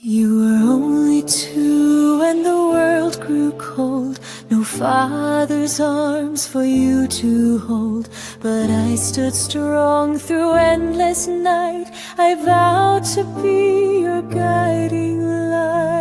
You were only 2 when the world grew cold. No father's arms for you to hold. But I stood strong through endless night. I vowed to be your guiding light.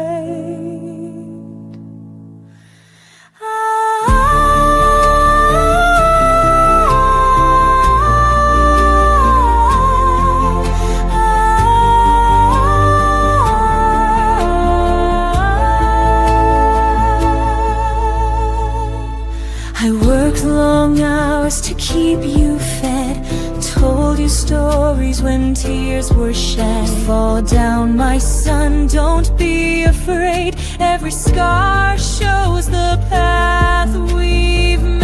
I worked long hours to keep you fed, told you stories when tears were shed. Fall down, my son, don't be afraid. Every scar shows the path we've made.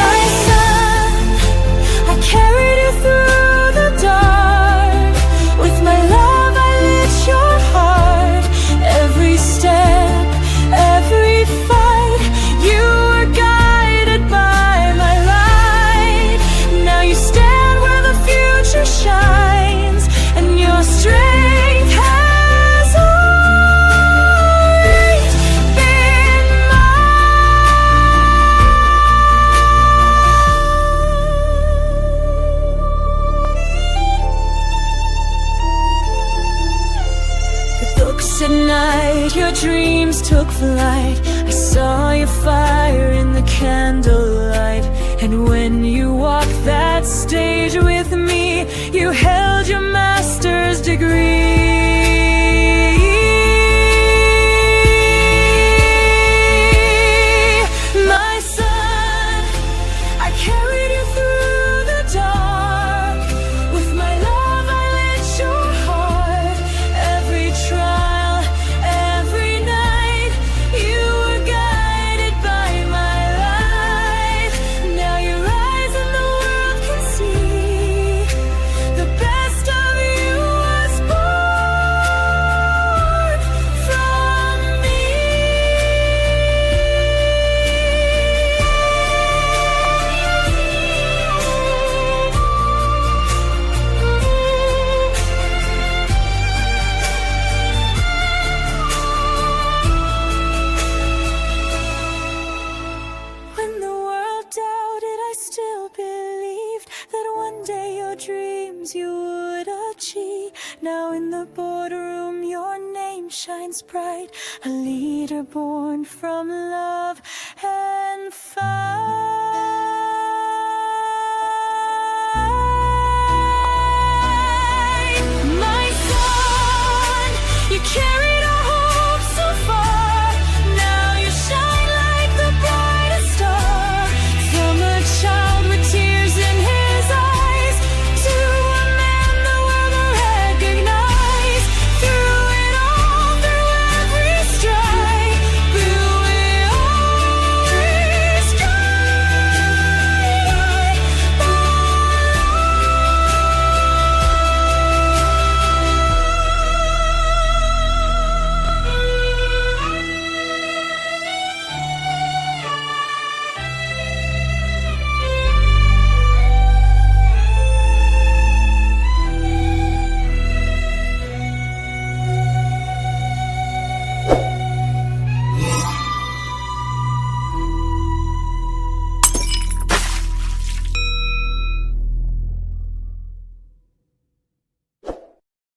My son, I carried you through the dark. With my love I lit your heart. Every step, every fight, you were guided by my light. Now you stand where the future shines, and your strength has always been mine. The books at night, your dreams took flight. I saw your fire in the candlelight. And when you walked that stage with me, you held your master's degree. My son, I carried you through the dark. With my love I lit your heart. Every trial, every night, you were guided by my light. Now you rise and the world can see the best of you was born from me. When the world doubted, I still believed that one day your dreams you would achieve. Now in the boardroom your name shines bright, a leader born from love